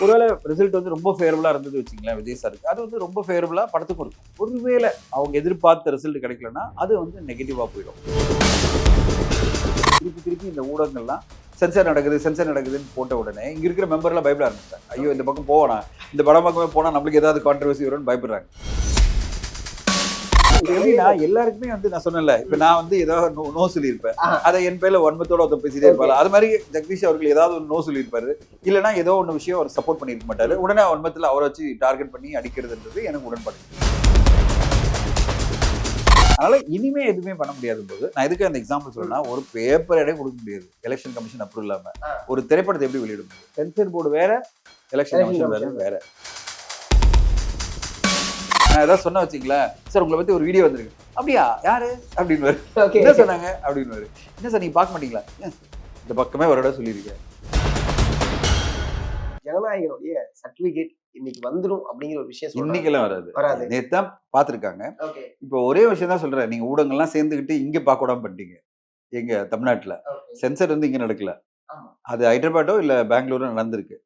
ஒருவேளை ரிசல்ட் வந்து ரொம்ப ஃபேவரபுளா இருந்தது வச்சுங்களேன் விஜய் சாருக்கு, அது வந்து ரொம்ப ஃபேவரபுளா படத்துக்கும் இருக்கும். ஒருவேளை அவங்க எதிர்பார்த்த ரிசல்ட் கிடைக்கலன்னா அது வந்து நெகட்டிவா போயிடும். திருப்பி திருப்பி இந்த ஊடகங்கள்லாம் சென்சார் நடக்குதுன்னு போட்ட உடனே இங்க இருக்கிற மெம்பர்லாம் பயப்பட ஆரம்பிச்சிட்டாங்க. ஐயோ இந்த பக்கம் போனா, இந்த படம் பக்கமே போனா நம்மளுக்கு ஏதாவது கான்ட்ரவர்சி வரும்னு பயப்படுறாங்க. எப்படின்னா எல்லாருக்குமே வந்து நான் சொன்னேன்ல, இப்ப நான் வந்து ஏதாவது நோ சொல்லியிருப்பேன், அதை என் பேர்ல வன்மத்தோட ஒருத்தர் பேசிட்டே இருப்பாரு. அது மாதிரி ஜெகதீஷ் அவர்கள் ஏதாவது ஒரு நோ சொல்லியிருப்பாரு, இல்லைன்னா ஏதோ ஒன்று விஷயம் அவர் சப்போர்ட் பண்ணிருக்க மாட்டாரு. உடனே வன்மத்தில் அவரை வச்சு டார்கெட் பண்ணி அடிக்கிறதுன்றது எனக்கு உடன்பாடு. அதனால இனிமே எதுவுமே பண்ண முடியாது போது நான் எதுக்கு அந்த எக்ஸாம்பிள் சொல்றேன்னா, ஒரு பேப்பர் இடையே கொடுக்க முடியாது எலெக்ஷன் கமிஷன் அப்ரூவல் இல்லாம. ஒரு திரைப்படத்தை எப்படி வெளியிட முடியும்? சென்சர் போர்டு வேற, எலெக்ஷன் கமிஷன் வேற. நான் ஏதாவது சொன்ன வச்சுங்களேன், சார் உங்களை பத்தி ஒரு வீடியோ வந்திருக்கு, அப்படியா யாரு அப்படின்னு என்ன சொன்னாங்க அப்படின்னு என்ன சார் நீங்க பார்க்க மாட்டீங்களா, இந்த பக்கமே ஒரு இடம் சொல்லியிருக்கேன். ஜனநாயகனுடைய சர்டிபிகேட் இன்னைக்கு வந்துடும் அப்படிங்கிற ஒரு விஷயம் இன்னைக்கெல்லாம் வராது. நேத்து தான் பாத்துருக்காங்க. இப்போ ஒரே விஷயம் தான் சொல்றேன், நீங்க ஊடகங்கள்லாம் சேர்ந்துக்கிட்டு இங்க பார்க்க விடாம பண்ணிட்டீங்க. எங்க தமிழ்நாட்டுல சென்சர் வந்து இங்க நடக்கல, அது ஹைதராபாத்தோ இல்ல பெங்களூரோ நடந்திருக்கு.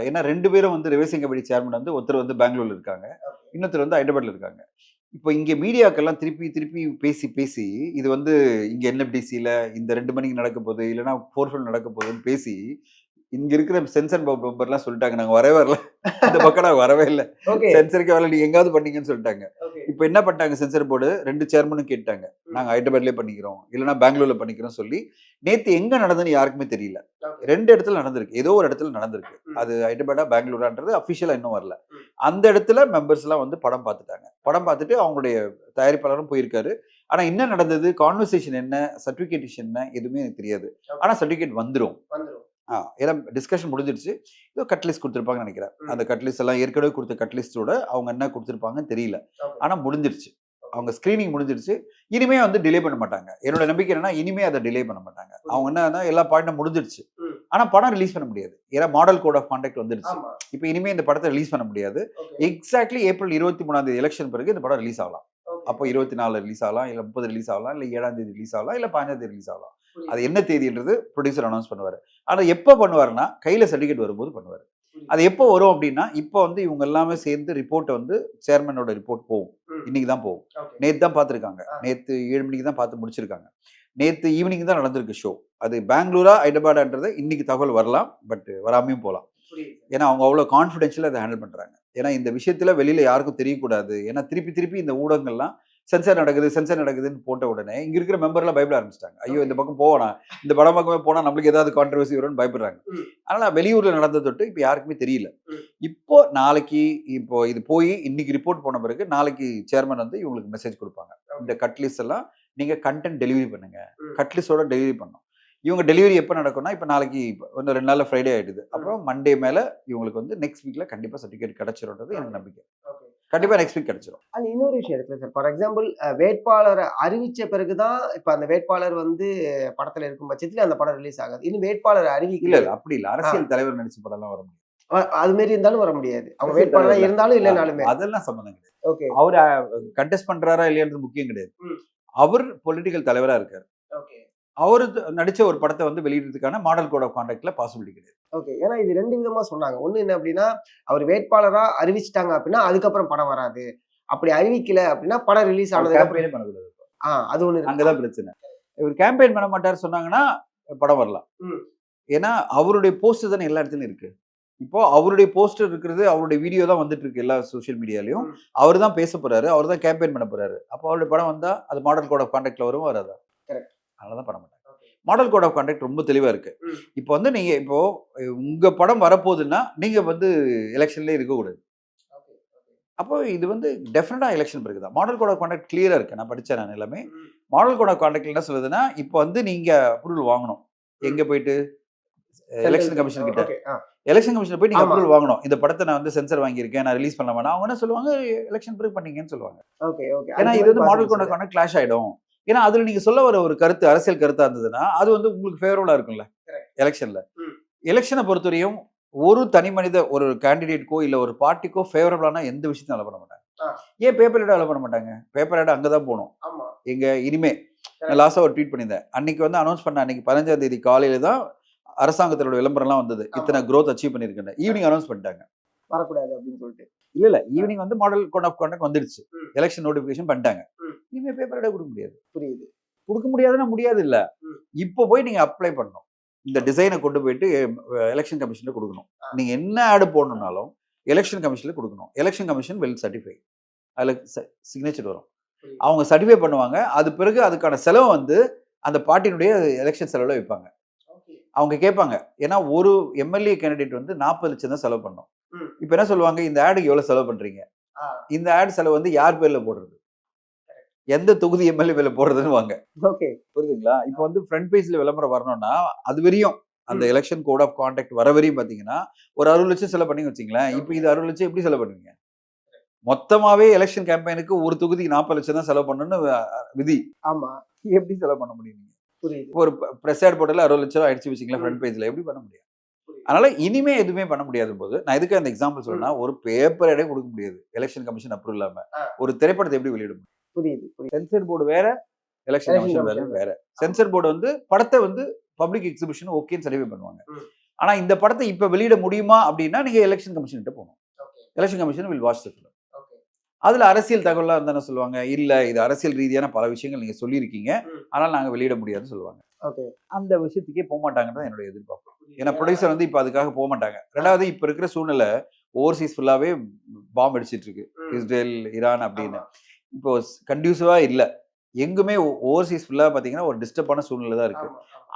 ஏன்னா 2 பேரும் வந்து ரிவைசிங் கமிட்டி சேர்மன் வந்து ஒருத்தர் வந்து பெங்களூர்ல இருக்காங்க, இன்னொருத்தர் வந்து ஹைதராபாத்ல இருக்காங்க. இப்போ இங்க மீடியாக்கெல்லாம் திருப்பி பேசி இது வந்து இங்க என்எஃப்டிசில இந்த 2 மணிக்கு நடக்க போகுது, இல்லைன்னா 4 நடக்க போகுதுன்னு பேசி இங்க இருக்கிற சென்சர் மெம்பர்லாம் சொல்லிட்டாங்க, நாங்க வரல, இந்த பக்கம் நாங்க வரவே இல்லை, சென்சருக்கே வரல, நீங்க எங்காவது பண்ணீங்கன்னு சொல்லிட்டாங்க. இப்ப என்ன பண்ணிட்டாங்க, சென்சர் போர்டு 2 சேர்மனும் கேட்டாங்க, நாங்க ஹைதராபாத்லயே பண்ணிக்கிறோம் இல்லைன்னா பெங்களூர்ல பண்ணிக்கிறோம் சொல்லி. நேத்து எங்க நடந்ததுன்னு யாருக்குமே தெரியல. 2 இடத்துல நடந்திருக்கு, ஏதோ ஒரு இடத்துல நடந்திருக்கு. அது ஹைதராபாத்தா பெங்களூரான்றது அபிஷியலா இன்னும் வரல. அந்த இடத்துல மெம்பர்ஸ் எல்லாம் வந்து படம் பார்த்துட்டாங்க. படம் பார்த்துட்டு அவங்களுடைய தயாரிப்பாளரும் போயிருக்காரு. ஆனா என்ன நடந்தது, கான்வர்சேஷன் என்ன, சர்டிபிகேட் என்ன, எதுவுமே எனக்கு தெரியாது. ஆனா சர்டிபிகேட் வந்துடும். ஏன்னா டிஸ்கஷன் முடிஞ்சிருச்சு. ஏதோ கட்லிஸ்ட் கொடுத்துருப்பாங்கன்னு நினைக்கிறேன். அந்த கட்லிஸ்ட் எல்லாம் ஏற்கனவே கொடுத்த கட்லிஸ்டோட அவங்க என்ன கொடுத்துருப்பாங்கன்னு தெரியல. ஆனா முடிஞ்சிருச்சு, அவங்க ஸ்கிரீனிங் முடிஞ்சிருச்சு. இனிமே வந்து டிலே பண்ண மாட்டாங்க. என்னோட நம்பிக்கை என்னன்னா, இனிமே அதை டிலே பண்ண மாட்டாங்க. அவங்க என்ன எல்லா பாயிண்டும் முடிஞ்சிருச்சு, ஆனா படம் ரிலீஸ் பண்ண முடியாது. ஏன்னா மாடல் கோட் ஆஃப் கான்டக்ட் வந்துருச்சு. இப்போ இனிமே இந்த படத்தை ரிலீஸ் பண்ண முடியாது. எக்ஸாக்ட்லி ஏப்ரல் 23 எலெக்ஷன் பிறகு இந்த படம் ரிலீஸ் ஆகலாம். அப்போ 24 ரிலீஸ் ஆகலாம், இல்ல 30 ரிலீஸ் ஆகலாம், இல்ல 7 ரிலீஸ் ஆகலாம், இல்ல 15 ரிலீஸ் ஆகலாம். அது என்ன தேதின்றது ப்ரொடியூசர் அனௌன்ஸ் பண்ணுவாரு. ஆனா எப்போ பண்ணுவாருன்னா, கையில சர்டிபிகேட் வரும்போது பண்ணுவாரு. அது எப்போ வரும் அப்படின்னா, இப்போ வந்து இவங்க எல்லாமே சேர்ந்து ரிப்போர்ட் வந்து சேர்மனோட ரிப்போர்ட் போகும். இன்னைக்கு தான் போகும். நேத்து தான் பார்த்துருக்காங்க. நேத்து 7 மணிக்கு தான் பார்த்து முடிச்சிருக்காங்க. நேத்து ஈவினிங் தான் நடந்திருக்கு ஷோ. அது பெங்களூரா ஹைதராபாத்ன்றது இன்னைக்கு தகவல் வரலாம், பட் வராமையும் போகலாம். ஏன்னா அவங்க அவ்வளவு கான்ஃபிடென்ஷியலா அதை ஹேண்டில் பண்றாங்க. ஏன்னா இந்த விஷயத்துல வெளியில யாருக்கும் தெரியக்கூடாது. ஏன்னா திருப்பி இந்த ஊடகங்கள்லாம் சென்சார் நடக்குதுன்னு போட்ட உடனே இங்க இருக்கிற மெம்பர்லாம் பயப்பட ஆரம்பிச்சிட்டாங்க. ஐயோ இந்த பக்கம் போனா, இந்த படம் பக்கமே போனா நம்மளுக்கு ஏதாவது கான்ட்ரவர்சி வரும்னு பயப்படுறாங்க. அதனால வெளியூர்ல நடந்த தொட்டு இப்ப யாருக்குமே தெரியல. இப்போ நாளைக்கு இப்போ இது போய் இன்னைக்கு ரிப்போர்ட் போன பிறகு நாளைக்கு சேர்மன் வந்து இவங்களுக்கு மெசேஜ் கொடுப்பாங்க. இந்த கட்லிஸ்ட் எல்லாம் நீங்க கண்டென்ட் டெலிவரி பண்ணுங்க, கட்லிஸ்டோட டெலிவரி பண்ணணும். இவங்க டெலிவரி எப்போ நடக்கும்னா, இப்போ நாளைக்கு இன்னும் 2 நாள்ல ஃப்ரைடே ஆயிடுது. அப்புறம் மண்டே மேல இவங்களுக்கு வந்து நெக்ஸ்ட் வீக்ல கண்டிப்பா சர்டிபிகேட் கிடைச்சிரும்ன்றது எனக்கு நம்பிக்கை. கண்டிப்பா நெக்ஸ்ட் வீக் கிடைச்சிரும். அது இன்னொரு விஷயம் இருக்குல்ல சார், ஃபார் எக்ஸாம்பிள் வேட்பாளரை அறிவிச்ச பிறகுதான் இப்ப அந்த வேட்பாளர் வந்து படத்துல இருக்கும் பட்சத்துல அந்த படம் ரிலீஸ் ஆகாது. இன்னும் வேட்பாளர் அறிவிக்கல. அப்படி இல்ல, அரசியல் தலைவர் நடிச்ச படம் எல்லாம் வர முடியாது. அது மாதிரி இருந்தாலும் வர முடியாது. அவங்க வேட்பாளரா இருந்தாலும் இல்லைனாலுமே அதெல்லாம் சம்பந்தம் கிடையாது. அவர் கண்டெஸ்ட் பண்றாரா இல்லையான்றது முக்கியம் கிடையாது. அவர் பொலிட்டிக்கல் தலைவரா இருக்காரு. அவரு நடிச்ச ஒரு படத்தை வந்து வெளியிடுறதுக்கான மாடல் கோட் ஆஃப் கான்டக்ட்ல பாசிபிலிட்டி கிடையாது. ஓகே, ஏன்னா இது 2 விதமா சொன்னாங்க. ஒண்ணு என்ன அப்படின்னா, அவர் வேட்பாளரா அறிவிச்சிட்டாங்க அப்படின்னா அதுக்கப்புறம் படம் வராது. அப்படி அறிவிக்கல அப்படின்னா படம் ரிலீஸ் ஆனதுக்கு அப்புறம் பண்ணக்கூடாது. அது ஒண்ணு, அங்கதான் பிரச்சனை. இவர் கேம்பெயின் பண்ண மாட்டாரு சொன்னாங்கன்னா படம் வரலாம். ஏன்னா அவருடைய போஸ்டர் தானே எல்லா இடத்துலயும் இருக்கு. இப்போ அவருடைய போஸ்டர் இருக்கிறது, அவருடைய வீடியோ தான் வந்துட்டு இருக்கு எல்லா சோசியல் மீடியாலையும். அவர் தான் பேச போறாரு, அவர் தான் கேம்பெயின் பண்ண போறாரு. அப்போ அவருடைய படம் வந்தா அது மாடல் கோட் ஆஃப் கான்டக்ட்ல வரும், வராதா? அதனாலதான் பண்ண மாட்டாங்க. மாடல் கோட் ஆஃப் கான்டக்ட் ரொம்ப தெளிவா இருக்கு. இப்போ வந்து நீங்க இப்போ உங்க படம் வரப்போகுதுன்னா நீங்க வந்து எலெக்ஷன்ல இருக்கக்கூடாது. அப்போ இது வந்து டெஃபினட்டா எலெக்ஷன் பிறகுதான். மாடல் கோட் ஆஃப் கான்டக்ட் கிளியரா இருக்கு. நான் படிச்சேன் நான் எல்லாமே. மாடல் கோட் ஆஃப் கான்டக்ட் என்ன சொல்லுதுன்னா, இப்போ வந்து நீங்க அப்ரூவல் வாங்கணும். எங்க போயிட்டு எலெக்ஷன் கமிஷன் கிட்ட. எலெக்ஷன் கமிஷன் போய் நீங்க அப்ரூவல் வாங்கணும். இந்த படத்தை நான் வந்து சென்சர் வாங்கியிருக்கேன், நான் ரிலீஸ் பண்ண வேணாம். அவங்க என்ன சொல்லுவாங்க, எலெக்ஷன் பிறகு பண்ணீங்கன்னு சொல்லுவாங்க. ஏன்னா இது வந்து model code of conduct clash ஆயிடும். ஏன்னா அதுல நீங்க சொல்ல வர ஒரு கருத்து அரசியல் கருத்தா இருந்ததுன்னா அது வந்து உங்களுக்கு ஃபேவரபுளா இருக்கும்ல எலெக்ஷன்ல. எலெக்ஷனை பொறுத்தவரையும் ஒரு தனி மனித ஒரு கேண்டிடேட்கோ இல்ல ஒரு பார்ட்டிக்கோ ஃபேவரபுளான எந்த விஷயத்தையும் அலோ பண்ண மாட்டாங்க. ஏன் பேப்பர் ஆட் அலோ பண்ண மாட்டாங்க? பேப்பர் ஆட் அங்கதான் போகணும். எங்க இனிமே நான் லாஸ்டா ஒரு ட்வீட் பண்ணியிருந்தேன். அன்னைக்கு வந்து அனௌன்ஸ் பண்ண அன்னைக்கு 15ஆம் தேதி காலையில தான் அரசாங்கத்தோட விளம்பரம்லாம் வந்தது, இத்தனை growth அச்சீவ் பண்ணியிருக்கேன், ஈவினிங் அனௌன்ஸ் பண்ணிட்டாங்க. வரக்கூடாது அப்படின்னு சொல்லிட்டு. இல்ல ஈவினிங் வந்து மாடல் கோட் ஆஃப் கான்டக்ட் வந்துடுச்சு, எலெக்ஷன் நோட்டிபிகேஷன் பண்ணிட்டாங்க. இனிமே பேப்பர் கொடுக்க முடியாது. புரியுது. கொடுக்க முடியாதுன்னா முடியாது இல்ல. இப்போ போய் நீங்க அப்ளை பண்ணணும். இந்த டிசைனை கொண்டு போயிட்டு எலெக்ஷன் கமிஷன்ல கொடுக்கணும். நீங்க என்ன ஆட் போடணும்னாலும் எலெக்ஷன் கமிஷன்ல கொடுக்கணும். Election commission will certify. அதுல சிக்னேச்சர் வரும். அவங்க சர்டிஃபை பண்ணுவாங்க. அது பிறகு அதுக்கான செலவு வந்து அந்த பார்ட்டியினுடைய எலெக்ஷன் செலவுல வைப்பாங்க. அவங்க கேட்பாங்க. ஏன்னா ஒரு எம்எல்ஏ கேண்டிடேட் வந்து 40 லட்சம் தான் செலவு பண்ணணும். இப்போ என்ன சொல்லுவாங்க, இந்த ஆடுக்கு எவ்வளவு செலவு பண்றீங்க, இந்த ஆட் செலவு வந்து யார் பேர்ல போடுறது, எந்த தொகுதி எம்எல்ஏ பேர்ல போடுறதுன்னு வாங்க. ஓகே, புரியுதுங்களா? இப்போ வந்து ஃப்ரண்ட் பேஜ்ல விளம்பரம் வரணும்னா அது வரையும் அந்த எலெக்ஷன் கோட் ஆஃப் கான்டாக்ட் வர வரையும் பாத்தீங்கன்னா ஒரு 60 லட்சம் செலவு பண்ணி வச்சுங்களேன். இப்போ இது 60 லட்சம் எப்படி செலவு பண்ணுவீங்க? மொத்தமாவே எலெக்ஷன் கேம்பெயினுக்கு ஒரு தொகுதிக்கு 40 லட்சம் தான் செலவு பண்ணணும்னு விதி. ஆமா, எப்படி செலவு பண்ண முடியும்? புரியுது. ஒரு பிரஸ் ஆட் போட்டல 60 லட்சம் ஆயிடுச்சு வச்சுங்களேன் ஃப்ரண்ட் பேஜ்ல, எப்படி பண்ண முடியும்? அதனால இனிமே எதுவுமே பண்ண முடியாத போது நான் எதுக்கு அந்த எக்ஸாம்பிள் சொல்றேன்னா, ஒரு பேப்பர் எடை கொடுக்க முடியாது எலெக்ஷன் கமிஷன் அப்ரூவல் இல்லாம. ஒரு திரைப்படத்தை எப்படி வெளியிட முடியும்? புரியுது, புரியுது. சென்சர் போர்டு வேற, எலெக்ஷன் கமிஷன் வேற. சென்சர் போர்டு வந்து படத்தை வந்து பப்ளிக் எக்ஸிபிஷன் ஓகேன்னு சர்டிஃபை பண்ணுவாங்க. ஆனா இந்த படத்தை இப்ப வெளியிட முடியுமா அப்படின்னா நீங்க எலெக்ஷன் கமிஷன் கிட்ட போகணும். Election commission will watch the film. அதுல அரசியல் தகவலாம் இருந்தா சொல்லுவாங்க, இல்ல இது அரசியல் ரீதியான பல விஷயங்கள் நீங்க சொல்லியிருக்கீங்க, ஆனால் நாங்க வெளியிட முடியாதுன்னு சொல்லுவாங்க. அந்த விஷயத்துக்கே போக மாட்டாங்கன்றது என்னோட எதிர்பார்ப்பு. ஏன்னா ப்ரொடியூசர் வந்து இப்ப அதுக்காக போக மாட்டாங்க. ரெண்டாவது இப்ப இருக்கிற சூழ்நிலை ஓவர்சீஸ் ஃபுல்லாவே பாம்பு அடிச்சிட்டு இருக்கு, இஸ்ரேல், ஈரான் அப்படின்னு. இப்போ கண்டியூசிவா இல்ல, எங்குமே ஓவர்சீஸ் ஃபுல்லா பாத்தீங்கன்னா ஒரு டிஸ்டர்பான சூழ்நிலை தான் இருக்கு.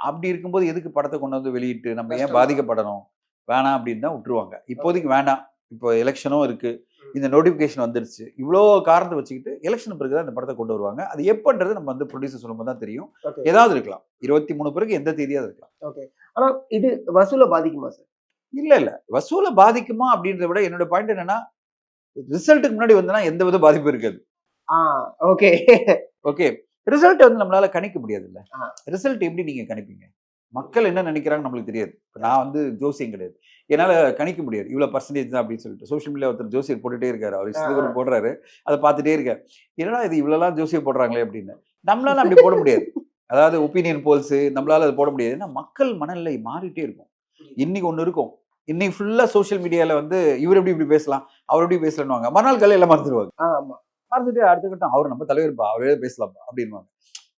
அப்படி இருக்கும்போது எதுக்கு படத்தை கொண்டு வந்து வெளியிட்டு நம்ம ஏன் பாதிக்கப்படணும், வேணாம் அப்படின்னு தான் விட்டுருவாங்க. இப்போதைக்கு வேணாம், இப்போ எலெக்ஷனும் இருக்கு, இந்த நோட்டிபிகேஷன் வந்துருச்சு, இவ்வளோ காரணத்தை வச்சுக்கிட்டு எலெக்ஷன் பிறகு தான் இந்த படத்தை கொண்டு வருவாங்க. அது எப்பன்றது நம்ம வந்து ப்ரொடியூசர் சொல்லும்போது தான் தெரியும். ஏதாவது இருக்கலாம், 23 பிறகு எந்த தேதியாவது இருக்கலாம். ஓகே, ஆனா இது வசூலை பாதிக்குமா சார்? இல்ல வசூலை பாதிக்குமா அப்படின்றத விட என்னோட பாயிண்ட் என்னன்னா, ரிசல்ட்டுக்கு முன்னாடி வந்தனா எந்த வித பாதிப்பு இருக்காது. ஓகே ஓகே, ரிசல்ட் வந்து நம்மளால கணிக்க முடியாது இல்ல. ரிசல்ட் எப்படி நீங்க கணிப்பீங்க? மக்கள் என்ன நினைக்கிறாங்க நம்மளுக்கு தெரியாது. நான் வந்து ஜோசியம் கிடையாது, என்னால கணிக்க முடியாது இவ்வளவு பர்சன்டேஜ் தான் அப்படின்னு சொல்லிட்டு. சோஷியல் மீடியா ஒருத்தர் ஜோசியர் போட்டுட்டே இருக்காரு, அவர் இஷ்டத்துக்கு போடுறாரு, அதை பார்த்துட்டே இருக்கேன், என்னடா இது இவ்வளவுலாம் ஜோசியம் போடுறாங்களே அப்படின்னு. நம்மளால அப்படி போட முடியாது. அதாவது ஒப்பீனியன் போல்ஸ் நம்மளால அது போட முடியாது. ஏன்னா மக்கள் மனநிலை மாறிட்டே இருக்கும். இன்னைக்கு ஒண்ணு இருக்கும், இன்னைக்கு ஃபுல்லா சோஷியல் மீடியால வந்து இவர் எப்படி இப்படி பேசலாம், அவர் எப்படி பேசலாம்னுவாங்க, மறுநாள் காலையில எல்லாம் மறந்துடுவாங்க. மறந்துட்டு அடுத்த கட்டம் அவர் நம்ம தலைவர்ப்பா, அவரே பேசலாம்ப்பா அப்படின்வாங்க.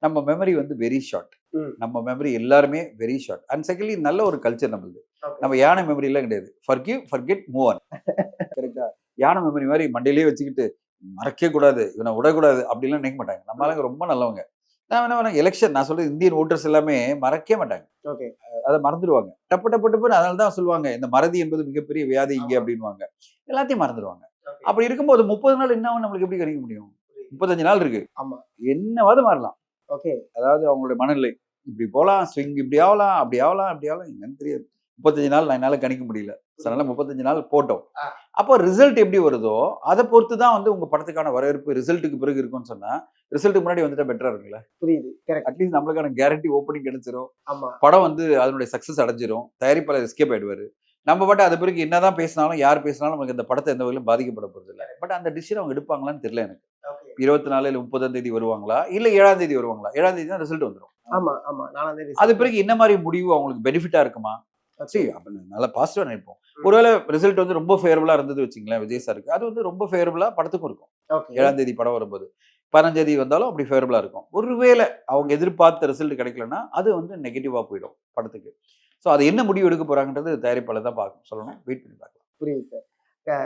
நம்ம மெமரி வந்து வெரி ஷார்ட். நம்ம மெமரி எல்லாருமே வெரி ஷார்ட். அண்ட் செகண்ட்லி நல்ல ஒரு கல்ச்சர் நம்மளுது. நம்ம யானை மெமரி எல்லாம் கிடையாது. Forgive, forget, move on. கரெக்டா? யானை மெமரி மாதிரி மண்டையிலேயே வச்சுக்கிட்டு மறக்கவே கூடாது, இவனை விடக்கூடாது அப்படிலாம் நினைக்க மாட்டாங்க. நம்மளால ரொம்ப நல்லவங்க. நான் என்ன எலெக்ஷன், நான் சொல்றது இந்தியன் ஓட்டர்ஸ் எல்லாமே மறக்கவே மாட்டாங்க. அதை மறந்துடுவாங்க டப்பு டப்பு டப்புன்னு. அதனால தான் சொல்லுவாங்க, இந்த மறதி என்பது மிகப்பெரிய வியாதி இங்கே அப்படின்வாங்க. எல்லாத்தையும் மறந்துடுவாங்க. அப்படி இருக்கும்போது 30 நாள் என்ன நம்மளுக்கு எப்படி கிடைக்க முடியும்? 35 நாள் இருக்கு, என்னவாது மாறலாம். அதாவது அவங்களுடைய மனநிலை இப்படி போலாம், ஸ்விங் இப்படி ஆகலாம், அப்படி ஆகலாம், அப்படி ஆகலாம், என்னன்னு தெரியாது. 35 நாள் நான் என்னால கணிக்க முடியல. அதனால 35 நாள் போட்டோம். அப்போ ரிசல்ட் எப்படி வருதோ அதை பொறுத்து தான் வந்து உங்க படத்துக்கான வரவேற்பு ரிசல்ட்டுக்கு பிறகு இருக்கும்னு சொன்னா, ரிசல்ட்டுக்கு முன்னாடி வந்துட்டா பெட்டரா இருக்குல்ல. புரியுது. அட்லீஸ்ட் நம்மளுக்கான கேரண்டி ஓப்பனிங் கிடைச்சிரும், படம் வந்து அதனுடைய சக்சஸ் அடைஞ்சிரும், தயாரிப்பாளர் எஸ்கேப் ஆயிடுவாரு. நம்ம பாட்டு அது பிறகு என்னதான் பேசினாலும் யார் பேசினாலும் நமக்கு இந்த படத்தை எந்த வகையிலும் பாதிக்கப்பட போறது இல்லை. பட் அந்த டிசிஷன் அவங்க எடுப்பாங்களான்னு தெரியல எனக்கு. 24 இல்ல 30ஆம் தேதி வருவாங்களா, இல்ல 7ஆம் தேதி வருவாங்களா? 7ஆம் தேதி தான் ரிசல்ட் வந்துடும். அது பிறகு என்ன மாதிரி முடிவு அவங்களுக்கு பெனிஃபிட்டா இருக்குமா? சரி, நல்லா பாசிட்டிவா நினைப்போம். ஒருவேளை ரிசல்ட் வந்து ரொம்ப ஃபேவரபிளா இருந்தது வச்சுங்களேன், விஜய் சாருக்கு அது வந்து ரொம்ப ஃபேவரபிளா படத்துக்கும் இருக்கும். 7ஆம் தேதி படம் வரும்போது 15ஆம் தேதி வந்தாலும் அப்படி ஃபேவரபிளா இருக்கும். ஒருவேளை அவங்க எதிர்பார்த்த ரிசல்ட் கிடைக்கலன்னா அது வந்து நெகட்டிவா போயிடும் படத்துக்கு. ஸோ அது என்ன முடிவு எடுக்க போறாங்கன்றது தயாரிப்பாளர் தான் பார்க்கணும், சொல்லணும், வெயிட் பண்ணி பார்க்கலாம். புரியுது சார்.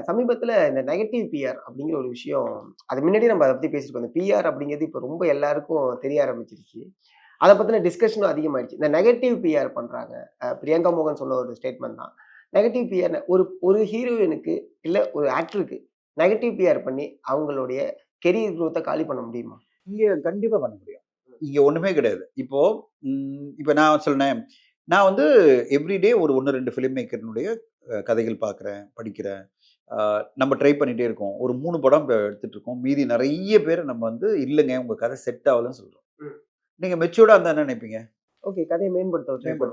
சமீபத்தில் இந்த நெகட்டிவ் பிஆர் அப்படிங்கிற ஒரு விஷயம், அது முன்னாடி நம்ம அதை பற்றி பேசியிருக்கோம். இந்த பிஆர் அப்படிங்கிறது இப்போ ரொம்ப எல்லாருக்கும் தெரிய ஆரம்பிச்சிருச்சு. அதை பற்றின டிஸ்கஷனும் அதிகமாகிடுச்சு. இந்த நெகட்டிவ் பிஆர் பண்ணுறாங்க. பிரியங்கா மோகன் சொன்ன ஒரு ஸ்டேட்மெண்ட் தான். நெகட்டிவ் பிஆர் ஒரு ஹீரோயினுக்கு இல்லை ஒரு ஆக்டருக்கு நெகட்டிவ் பிஆர் பண்ணி அவங்களுடைய கெரியர் குரோத்தை காலி பண்ண முடியுமா? இங்கே கண்டிப்பாக பண்ண முடியும். இங்கே ஒன்றுமே கிடையாது. இப்போ நான் சொன்னேன், நான் வந்து எவ்ரிடே ஒரு 1-2 ஃபிலிம் மேக்கர்னுடைய கதைகள் பார்க்குறேன், படிக்கிறேன். நம்ம ட்ரை பண்ணிகிட்டே இருக்கோம். ஒரு 3 படம் இப்போ எடுத்துகிட்டு இருக்கோம். மீதி நிறைய பேர் நம்ம வந்து இல்லைங்க உங்கள் கதை செட் ஆகலன்னு சொல்கிறோம். நீங்கள் மெச்சூர்டாக இருந்தால் என்ன நினைப்பீங்க? ஓகே, கதையை மேம்படுத்துங்க.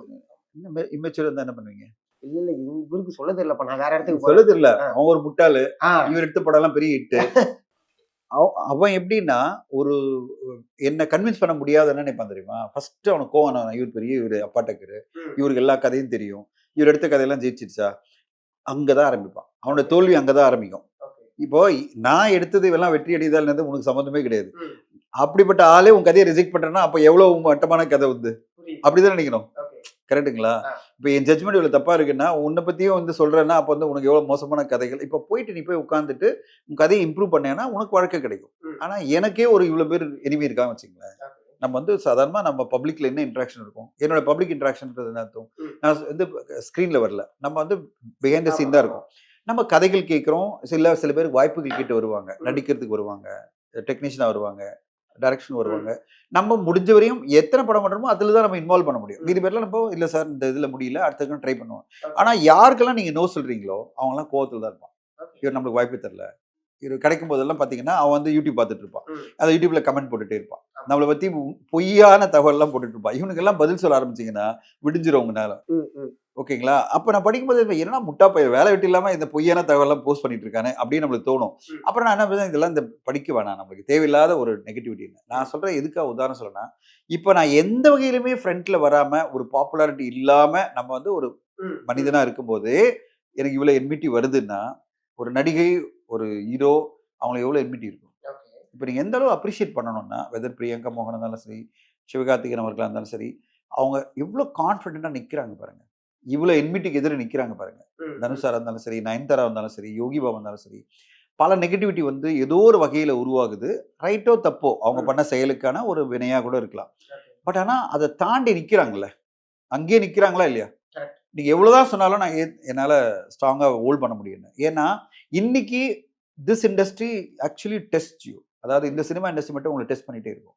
இன்னும் இம்மெச்சூர்டாக இருந்தால் என்ன பண்ணுவீங்க? இல்ல இவருக்கு சொல்ல தெரியலப்பா, நான் வேற இடத்துக்கு சொல்ல தெரியல, அவன் ஒரு முட்டாளு, இவர் எடுத்த படம் எல்லாம் பெரிய ஹிட்டு, அவன் எப்படின்னா, ஒரு என்ன கன்வின்ஸ் பண்ண முடியாதுன்னு நினைப்பான் தெரியுமா? ஃபர்ஸ்ட்டு அவனுக்கு கோவம் வரும். இவரு பெரிய இவரு அப்பா டக்கரு. இவருக்கு எல்லா கதையும் தெரியும். இவரு எடுத்த கதையெல்லாம் ஜெயிச்சிருச்சா? அங்க தான் ஆரம்பிப்பான். அவனோட தோல்வி அங்க தான் ஆரம்பிக்கும். இப்போ நான் எடுத்தது இதெல்லாம் வெற்றி அடைதல்ன்றது உனக்கு சம்மந்தமே கிடையாது. அப்படிப்பட்ட ஆளே உன் கதைய ரிஜெக்ட் பண்றான்னா, அப்ப எவ்வளவு மட்டமான கதை வந்து? அப்படிதான் நினைக்கணும். கரெக்ட்டுங்களா? இப்ப என் ஜட்ஜ்மெண்ட் இவ்வளவு தப்பா இருக்குன்னா, உன்ன பத்தியும் வந்து சொல்றேன்னா, அப்ப வந்து உனக்கு எவ்வளவு மோசமான கதைகள். இப்ப போயிட்டு நீ போய் உட்கார்ந்துட்டு, உன் கதைய இம்ப்ரூவ் பண்ணேன்னா, உனக்கு வாழ்க்கை கிடைக்கும். ஆனா, எனக்கே ஒரு இவ்வளவு பேர் எனிமி இருக்காங்கன்னு வச்சுக்கங்களேன். நம்ம வந்து சாதாரணமா நம்ம பப்ளிக்ல என்ன இன்டராக்ஷன் இருக்கும்? என்னோட பப்ளிக் இன்டராக்ஷன்ன்றது என்ன அர்த்தம்? நான் வந்து ஸ்க்ரீன்ல வரல. நம்ம வந்து பிஹைண்ட் த சீன் தான் இருக்கோம். நம்ம கதைகள் கேட்கிறோம். சில பேருக்கு வாய்ப்புகள் கேட்டு வருவாங்க. நடிக்கிறதுக்கு வருவாங்க. டெக்னீஷியனா வருவாங்க. டைரக்ஷன் வருவாங்க. நம்ம முடிஞ்ச வரையும் எத்தனை படம் பண்றோமோ, அதில தான் நம்ம இன்வால்வ் பண்ண முடியும். மீதி பேர்லாம் நம்ம இல்ல சார் இந்த இதில முடியல. அடுத்த ட்ரை பண்ணுவோம். ஆனா யாருக்கெல்லாம் நீங்க நோ சொல்றீங்களோ, அவங்கலாம் கோவத்தில தான் இருப்பான். இவர் நம்மளுக்கு வாய்ப்பே தரல. இவரு கிடைக்கும் போதெல்லாம் பார்த்தீங்கன்னா, அவன் வந்து யூடியூப் பார்த்துட்டு இருப்பான். அந்த யூடியூப்ல கமெண்ட் போட்டுட்டே இருப்பான். நம்மள பத்தி பொய்யான தகவல்லாம் போட்டுட்டு இருப்பான். இவனுக்கெல்லாம் பதில் சொல்ல ஆரம்பிச்சீங்கன்னா, விடிஞ்சிரும் உங்க நேரம். ஓகேங்களா? அப்ப நான் படிக்கும்போது என்னடா முட்டா பையன் வேலை வெட்டி இல்லாம இந்த பொய்யான தகவல்லாம் போஸ்ட் பண்ணிட்டு இருக்கானே அப்படின்னு நம்மளுக்கு தோணும். அப்புறம் நான் என்ன பண்ணுவேன், இதெல்லாம் இந்த படிக்க வேணாம் நம்மளுக்கு தேவையில்லாத ஒரு நெகட்டிவிட்டின்னு. நான் சொல்றேன் எதுக்காக உதாரணம் சொல்றேன்னா, இப்ப நான் எந்த வகையிலுமே ஃப்ரண்ட்ல வராம, ஒரு பாப்புலாரிட்டி இல்லாம நம்ம வந்து ஒரு மனிதனா இருக்கும்போது, எனக்கு இவ்வளவு என்மிட்டி வருதுன்னா, ஒரு நடிகை, ஒரு ஹீரோ அவங்களுக்கு எவ்வளவு என்மிட்டி இருக்கும். இப்ப நீங்க எந்த அளவு அப்ரிஷியேட் பண்ணணும்னா, வெதர் பிரியங்கா மோகனா இருந்தாலும் சரி, சிவகார்த்திகேயன் அவர்களா இருந்தாலும் சரி, அவங்க எவ்வளவு கான்ஃபிடென்ட்டா நிக்கிறாங்க பாருங்க. இவ்வளோ என்மிட்டிக்கு எதிர நிக்கிறாங்க பாருங்க. தனுஷாரா இருந்தாலும் சரி, நயன்தாரா இருந்தாலும் சரி, யோகி பாபா இருந்தாலும் சரி, பல நெகட்டிவிட்டி வந்து ஏதோ ஒரு வகையில உருவாகுது. ரைட்டோ தப்போ அவங்க பண்ண செயலுக்கான ஒரு வினையா கூட இருக்கலாம். பட் ஆனா அத தாண்டி நிக்கிறாங்கல்ல. அங்கேயே நிக்கிறாங்களா இல்லையா? நீங்க எவ்வளவுதான் சொன்னாலும் நான் என்னால ஸ்ட்ராங்கா ஹோல்ட் பண்ண முடியல. ஏன்னா, இன்னைக்கு this industry actually test you. அதாவது இந்த சினிமா இண்டஸ்ட்ரி மட்டும் உங்கள டெஸ்ட் பண்ணிட்டே இருக்கும்.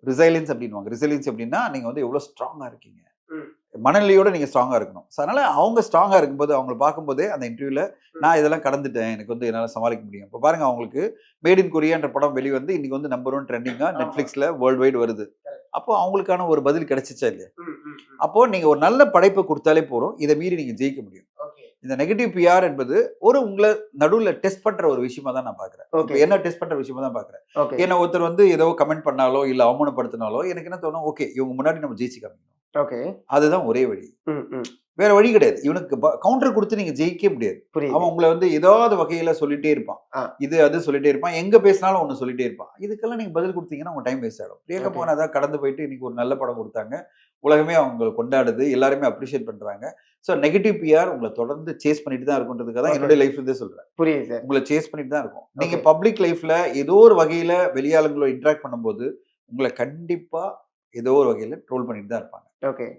ரிசைலன்ஸ் அப்படின்னுவாங்க. ரிசைலன்ஸ் அப்படின்னா, நீங்க வந்து எவ்வளவு ஸ்ட்ராங்கா இருக்கீங்க. மனநிலையோட நீங்க ஸ்ட்ராங்கா இருக்கணும். ஸோ அதனால அவங்க ஸ்ட்ராங்கா இருக்கும்போது, அவங்கள பார்க்கும்போதே அந்த இன்டர்வியூல நான் இதெல்லாம் கடந்துட்டேன். எனக்கு வந்து என்னால சமாளிக்க முடியும். இப்ப பாருங்க அவங்களுக்கு மேட் இன் கொரியான்ற படம் வெளிவந்து இன்னைக்கு வந்து நம்பர் 1 ட்ரெண்டிங்கா Netflixல வேர்ல்ட் வைட் வருது. அப்போ அவங்களுக்கான ஒரு பதில் கிடைச்சுச்சா இல்லையா? அப்போ நீங்க ஒரு நல்ல படைப்ப குடுத்தாலே போதும். இத மீறி நீங்க ஜெயிக்க முடியும். இந்த நெகட்டிவ் பிஆர் என்பது ஒரு உங்கள நடுவுல டெஸ்ட் பண்ற ஒரு விஷயமா தான் நான் பார்க்கிறேன். இப்ப என்ன டெஸ்ட் பண்ற விஷயமா தான் பார்க்கிறேன். ஏன்னா ஒருத்தர் வந்து ஏதோ கமெண்ட் பண்ணாலோ, இல்ல அவமானப்படுத்தினாலோ எனக்கு என்ன தோணும், ஓகே இவங்க முன்னாடி நம்ம ஜெயிச்சு காமிக்கணும். அதுதான் ஒரே வழி. வேற வழி கிடையாது. இவனுக்கு கவுண்டர் குடுத்து நீங்க ஜெயிக்கவே முடியாது. அவன் உங்கள வந்து ஏதாவது வகையில சொல்லிட்டே இருப்பான். இது அது சொல்லிட்டே இருப்பான். எங்க பேசினாலும் ஒண்ணு சொல்லிட்டே இருப்பான். இதுக்கெல்லாம் நீங்க பதில் குடுத்தீங்கன்னா உங்க டைம் வேஸ்ட் ஆயிடும். பிரியங்கா மோகன் அதான் கடந்து போயிட்டு இன்னைக்கு ஒரு நல்ல படம் குடுத்தாங்க. உலகமே அவங்கள கொண்டாடுது. எல்லாருமே அப்ரிஷியேட் பண்றாங்க. சோ நெகட்டிவ் பிஆர் உங்கள தொடர்ந்து சேஸ் பண்ணிட்டு தான் இருக்கும்ன்றதுக்காக தான் என்னோட லைஃப்ல இருந்தே சொல்றேன். புரியுது சார். உங்கள சேஸ் பண்ணிட்டு தான் இருக்கும். நீங்க பப்ளிக் லைஃப்ல ஏதோ ஒரு வகையில வெளியாளுங்களோட இன்டராக்ட் பண்ணும்போது, உங்கள கண்டிப்பா ஏதோ ஒரு வகையில ட்ரோல் பண்ணிட்டு தான் இருப்பாங்க.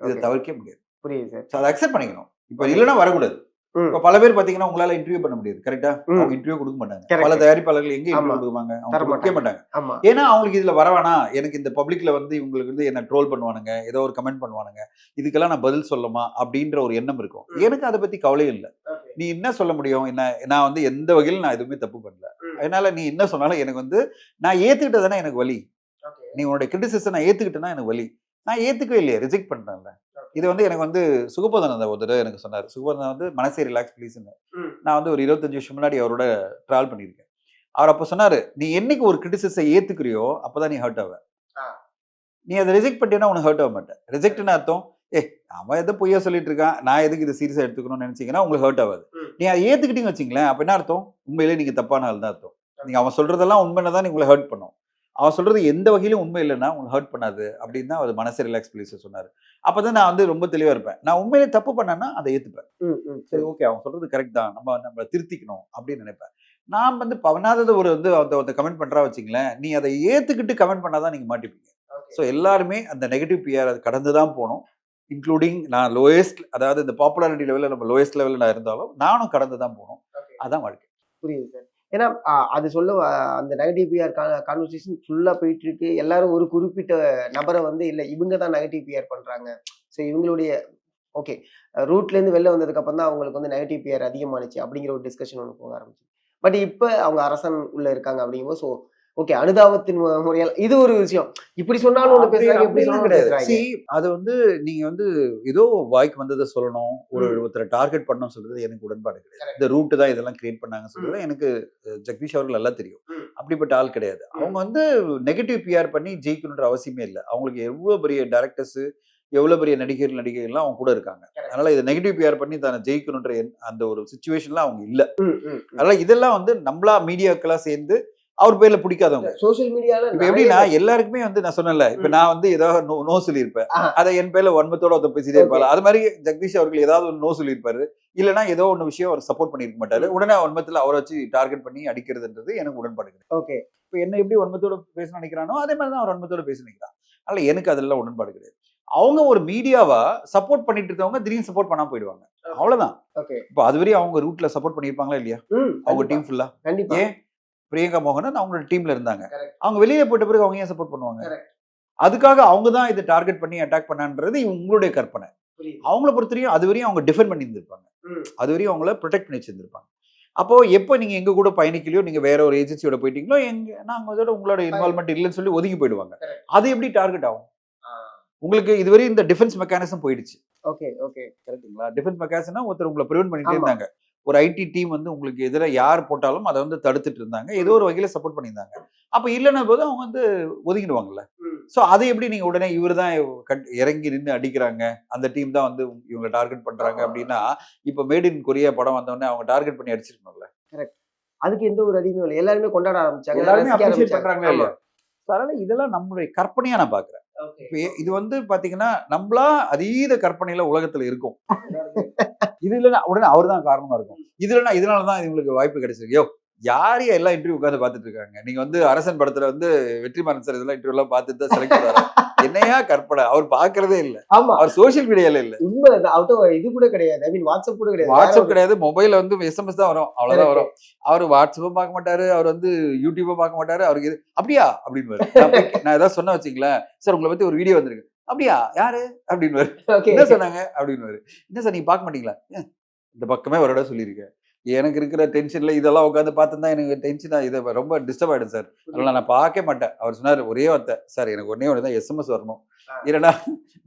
இத தவிர்க்கவே முடியாது. புரியுது சார். சோ அத அக்செப்ட் பண்ணிக்கணும். இப்ப இல்லன்னா வரக்கூடாது. இப்ப பல பேர் பாத்தீங்கன்னா, உங்களால இன்டர்வியூ பண்ண முடியாது. கரெக்ட்டா? அவங்க இன்டர்வியூ குடுக்க மாட்டாங்க. பல தயாரிப்பாளர்கள் எங்க இன்டர்வியூ குடுப்பாங்க? அவங்க குடுக்கவே மாட்டாங்க. ஏன்னா அவங்களுக்கு இதுல வர வேணாம். எனக்கு இந்த பப்ளிக்ல வந்து இவங்களுக்கு வந்து என்ன ட்ரோல் பண்ணுவானுங்க. ஏதோ ஒரு கமெண்ட் பண்ணுவானுங்க. இதுக்கெல்லாம் நான் பதில் சொல்லணுமா? அப்படின்ற ஒரு எண்ணம் இருக்கும். எனக்கு அத பத்தி கவலையே இல்ல. நீ என்ன சொல்ல முடியும்? நான் வந்து எந்த வகையிலும் நான் எதுவுமே தப்பு பண்ணல. அதனால நீ என்ன சொன்னாலும் எனக்கு வந்து நான் ஏத்துக்கிட்டது தானே எனக்கு வலி. நீ உன்னுடைய கிரிட்டிசிசம் நான் ஏத்துக்கிட்டேன்னா எனக்கு வலி. நான் ஏத்துக்கவே இல்லையே. ரிஜெக்ட் பண்றேன்ல. இது வந்து எனக்கு வந்து சுகபோதனந்த ஒரு தடவ எனக்கு சொன்னாரு. சுகபோதனன் வந்து மனசே ரிலாக்ஸ் ப்ளீஸ்ன்னு. நான் வந்து ஒரு 25 வருஷம் முன்னாடி அவரோட டிராவல் பண்ணியிருக்கேன். அவர் அப்ப சொன்னாரு, "நீ என்னைக்கு ஒரு கிரிட்டிசிசம் ஏத்துக்கிறியோ, அப்பதான் நீ ஹர்ட் ஆவ. நீ அத ரிஜெக்ட் பண்ணிட்டேன்னா உனக்கு ஹர்ட் ஆக மாட்ட." ரிஜெக்ட்ன்னு அர்த்தம், அவன் ஏதோ பொய்யா சொல்லிட்டு இருக்கான். நான் எதுக்கு இத சீரியஸா எடுத்துக்கணும்னு நினைச்சீங்கன்னா, உங்களுக்கு ஹர்ட் ஆகாது. நீ அத ஏத்துக்கிட்டீங்கன்னு வச்சுக்கங்களேன், அப்ப என்ன அர்த்தம்? உண்மையிலேயே நீங்க தப்பான ஆள் தான் அர்த்தம். நீங்க அவன் சொல்றதெல்லாம் உண்மைன்னு தான் உங்கள ஹர்ட் பண்ணும். அவன் சொல்றது எந்த வகையிலும் உண்மை இல்லன்னா, உங்களுக்கு ஹர்ட் பண்ணாது அப்படின்னு தான் அவர் மனசே ரிலாக்ஸ் ப்ளீஸ்ல சொன்னாரு. அப்பதான் நான் வந்து ரொம்ப தெளிவா இருப்பேன். நான் உண்மையிலே தப்பு பண்ணேன்னா, அத ஏத்துப்பேன். சரி ஓகே அவன் சொல்றது கரெக்ட் தான். நம்மள திருத்திக்கணும் அப்படின்னு நினைப்பேன். நான் வந்து பண்ணாதது ஒரு வந்து ஒருத்த கமெண்ட் பண்றா வச்சுக்கங்களேன், நீ அத ஏத்துக்கிட்டு கமெண்ட் பண்ணா தான் நீங்க மாட்டிப்பீங்க. சோ எல்லாருமே அந்த நெகட்டிவ் பிஆர் அது கடந்து தான் போணும். இன்க்ளூடிங் நான் லோயஸ்ட் அதாவது இந்த பாப்புலாரிட்டி லெவல்ல நம்ம லோயஸ்ட் லெவல்ல நான் இருந்தாலும், நானும் கடந்து தான் போணும். அதான் வாழ்க்கை. புரியுது சார். ஏன்னா அது சொல்ல அந்த நெகட்டிவ் பிஆர் கான்வர்சேஷன் ஃபுல்லா போயிட்டு இருக்கு. எல்லாரும் ஒரு குறிப்பிட்ட நபர வந்து இல்ல இவங்க தான் நெகட்டிவ் பிஆர் பண்றாங்க. ஸோ இவங்களுடைய ஓகே. ரூட்ல இருந்து வெளில வந்ததுக்கு அப்புறம் தான் அவங்களுக்கு வந்து நெகட்டிவ் பிஆர் அதிகமானுச்சு அப்படிங்கிற ஒரு டிஸ்கஷன் ஒண்ணு போக ஆரம்பிச்சுது. பட் இப்ப அவங்க அரசன் உள்ள இருக்காங்க அப்படிங்கும்போது, ஸோ ஓகே. அனுதாபத்தின் முறையால இது ஒரு விஷயம். இப்படி சொன்னாலும் ஒண்ணு பேசுறாங்க, இப்படி அப்படிலாம் சொன்னாலும் கிடையாது. பேசுறாங்க. அது வந்து நீங்க வந்து ஏதோ வாய்க்கு வந்ததை சொல்லணும், ம். ஒருத்தரை டார்கெட் பண்ணணும்னு சொல்றது எனக்கு உடன்பாடு கிடையாது. இந்த ரூட் தான் இதெல்லாம் கிரியேட் பண்ணாங்கன்னு சொல்றது எனக்கு ஜெகதீஷ் அவர்கள் நல்லா தெரியும். ம். அப்படிப்பட்ட ஆள் கிடையாது. ம். அவங்க வந்து நெகட்டிவ் பிஆர் பண்ணி ஜெயிக்கணுன்ற அவசியமே இல்ல. அவங்களுக்கு எவ்வளவு பெரிய டைரக்டர்ஸ், எவ்வளவு பெரிய நடிகர்கள்லாம் அவங்க கூட இருக்காங்க. அதனால இத நெகட்டிவ் பிஆர் பண்ணி தான ஜெயிக்கணுன்ற அந்த ஒரு சிச்சுவேஷன்ல அவங்க இல்ல. ம், ம், ம். அதனால இதெல்லாம் வந்து நம்மளா மீடியாக்களா சேர்ந்து அவர் பேர்ல பிடிக்காதவங்க. சோசியல் மீடியால இப்ப எப்படின்னா எல்லாருக்குமே வந்து நான் சொன்னேன்ல, இப்ப நான் வந்து ஏதாவது நோ சொல்லியிருப்பேன். அத என் பேர்ல வன்மத்தோட ஒருத்தர் பேசிட்டே இருப்பாரு. அது மாதிரி ஜெகதீஷ் அவர்கள் ஏதாவது ஒரு நோ சொல்லியிருப்பாரு. இல்லன்னா ஏதோ ஒண்ணு விஷயம் அவர் சப்போர்ட் பண்ணிருக்க மாட்டாரு. உடனே வன்மத்துல அவரை வச்சு டார்கெட் பண்ணி அடிக்கிறதுன்றது எனக்கு உடன்பாடு கிடையாது. ஓகே. இப்ப என்ன எப்படி வன்மத்தோட பேச நினைக்கிறானோ அதே மாதிரி தான் அவர் வன்மத்தோட பேச நினைக்கிறான். அதனால எனக்கு அதெல்லாம் உடன்பாடு கிடையாது. அவங்க ஒரு மீடியாவா சப்போர்ட் பண்ணிட்டு இருக்கவங்க திடீர்னு சப்போர்ட் பண்ணாம போயிடுவாங்க. அவ்வளவுதான். ஓகே. இப்ப அதுவரையும் அவங்க ரூட்ல சப்போர்ட் பண்ணிருப்பாங்களா இல்லையா? அவங்க டீம் ஃபுல்லா. கண்டிப்பா. ஏன் பிரியங்கா மோகன் அவங்களோட டீம்ல இருந்தாங்க. Correct. அவங்க வெளியே போயிட்ட பிறகு அவங்க ஏன் சப்போர்ட் பண்ணுவாங்க? Correct. அதுக்காக அவங்க தான் இதை டார்கெட் பண்ணி அட்டாக் பண்ணான்றது உங்களுடைய கற்பனை. புரியுது. அவங்கள பொறுத்தவரையும் அதுவரையும் அவங்க டிஃபெண்ட் பண்ணி இருந்திருப்பாங்க. அதுவரையும் அவங்கள ப்ரொடெக்ட் பண்ணி வச்சிருந்திருப்பாங்க. அப்போ எப்போ நீங்க எங்க கூட பயணிக்கலையோ, நீங்க வேற ஒரு ஏஜென்சியோட போயிட்டீங்களோ, நாங்க அதோட உங்களோட இன்வால்வ்மெண்ட் இல்லைன்னு சொல்லி ஒதுங்கி போயிடுவாங்க. அது எப்படி டார்கெட் ஆகும்? உங்களுக்கு இதுவரை இந்த டிஃபென்ஸ் மெக்கானிசம் போயிடுச்சு. Okay, okay. கரெக்ட்டுங்களா? டிஃபென்ஸ் மெக்கானிசம்னா ஒருத்தர் உங்களை பிரிவென்ட் பண்ணிட்டே ஆமா. இருந்தாங்க. ஒரு ஐடி டீம் வந்து உங்களுக்கு எதிரா யார் போட்டாலும் அதை வந்து தடுத்துட்டு இருந்தாங்க. ஏதோ ஒரு வகையில சப்போர்ட் பண்ணியிருந்தாங்க. அப்ப இல்லைன்ன போது அவங்க வந்து ஒதுங்கிடுவாங்கல்ல. சோ அதை எப்படி நீங்க உடனே இவர் தான் இறங்கி நின்று அடிக்கிறாங்க, அந்த டீம் தான் வந்து இவங்களை டார்கெட் பண்றாங்க அப்படின்னா, இப்ப மேட் இன் கொரியா படம் வந்த உடனே அவங்க டார்கெட் பண்ணி அடிச்சிருக்கணும்ல. கரெக்ட். அதுக்கு எந்த ஒரு அடிமையும் இல்ல. எல்லாருமே கொண்டாட ஆரம்பிச்சாங்க. எல்லாருமே ரசிக்க அப்ரிஷியேட் ஆரம்பிச்சாங்க. பண்றாங்களா ஆமா. இல்லையா? அதனால இதெல்லாம் நம்மளுடைய கற்பனையா நான் பாக்குறேன். ஓகே. இப்ப இது வந்து பாத்தீங்கன்னா நம்மளா அதீத கற்பனையில உலகத்துல இருக்கும். இது இல்லைன்னா உடனே அவர் தான் காரணமா இருக்கும். இது இல்லைன்னா இதனாலதான் இவங்களுக்கு வாய்ப்பு கிடைச்சிருக்கு. யோ யாரையும் எல்லா இன்டர்வியூ உட்காந்து பாத்துட்டு இருக்காங்க. நீங்க வந்து அரசன் படத்துல வந்து வெற்றிமாறன் சார் இதெல்லாம் இன்டர்வியூ எல்லாம் பார்த்துட்டு தான் செலக்ட் பண்ணாரு. என்னையா கற்பனை, அவர் பாக்குறதே இல்ல. ஆமா. அவர் சோசியல் மீடியால இல்ல. உண்மை அவர்ட்ட இது கூட கிடையாது. ஐ மீன் வாட்ஸ்அப் கூட கிடையாது. வாட்ஸ்அப் கிடையாது, மொபைல்ல வந்து எஸ்எம்எஸ் தான் வரும். அவ்வளவுதான் வரும். அவர் வாட்ஸ்அப்பும் பார்க்க மாட்டாரு, அவர் வந்து யூடியூபும் பார்க்க மாட்டாரு. அவருக்கு இது அப்படியா அப்படின்னு நான் ஏதாவது சொன்ன வச்சுங்களேன், சார் உங்களை பத்தி ஒரு வீடியோ வந்திருக்கு. அப்படியா யாரு அப்படின்னு என்ன சொன்னாங்க அப்படின்னு என்ன சார் நீங்க பார்க்க மாட்டீங்களா? இந்த பக்கமே ஒரு இடம் சொல்லியிருக்கேன். எனக்கு இருக்கிற டென்ஷன்ல இதெல்லாம் உட்காந்து பார்த்துதான் எனக்கு டென்ஷனா இதை ரொம்ப டிஸ்டர்ப் ஆயிடும் சார். அதனால நான் பார்க்க மாட்டேன். அவர் சொன்னார் ஒரே வார்த்தை, சார் எனக்கு ஒன்னே ஒன்று தான் எஸ்எம்எஸ் வரணும். இல்லைன்னா